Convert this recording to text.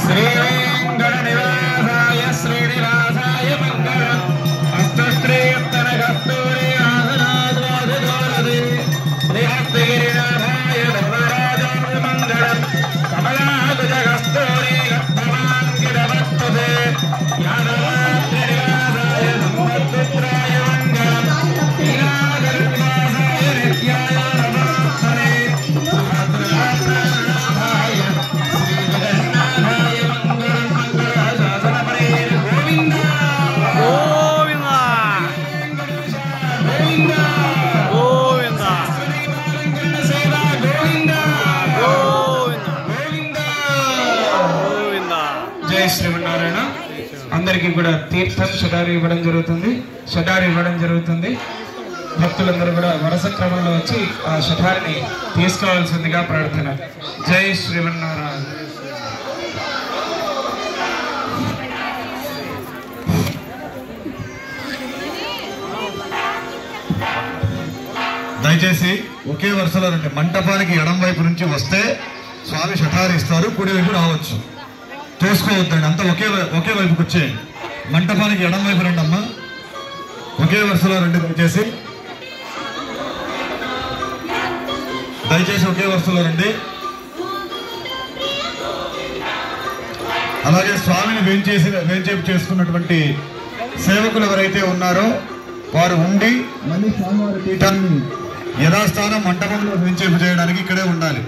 శ్రీ వెంకటనివాసాయ శ్రీనివాసాయ మంగళం హస్తశ్రీ కస్తూరి ఆసనాద్వాదోరది శ్రీహస్తగిరినాథాయ ధర్మరాజాయ మంగళం కమలాభుజ కస్తూరి గర్భమాంకిరవత్తుదే యాదవాద్రినివాసాయ సంపత్పుత్రాయ మంగళం నీలాధర్నివాసాయ నిత్యాయ నమోస్తరే సుభద్రానాథాయ శ్రీజగన్నాథాయ మంగళం మంగళాశాసనపరే గోవింద గోవింద గోవింద సేవా గోవింద గోవింద గోవింద గోవింద. జై శ్రీమన్నారాయణ. అందరికీ కూడా తీర్థం షడారి ఇవ్వడం జరుగుతుంది. భక్తులందరూ కూడా వరుస క్రమంలో వచ్చి ఆ షఠారిని తీసుకోవాల్సిందిగా ప్రార్థన. జై శ్రీమన్నారాయణ. దయచేసి ఒకే వరుసలో రండి. మంటపానికి ఎడం వైపు నుంచి వస్తే స్వామి షఠారి ఇస్తారు, కుడి వైపు రావచ్చు. తోసుకోవద్దండి, అంతా ఒకే వైపుకి వచ్చేయండి. మంటపానికి ఎడం వైపు రండి అమ్మా, ఒకే వరుసలో రండి. దయచేసి ఒకే వరుసలో రండి. అలాగే స్వామిని వేంచేపు చేసుకున్నటువంటి సేవకులు ఎవరైతే ఉన్నారో వారు ఉండి మళ్ళీ స్వామివారి పీఠాన్ని యథాస్థానం మంటపంలో వేంచేపు చేయడానికి ఇక్కడే ఉండాలి.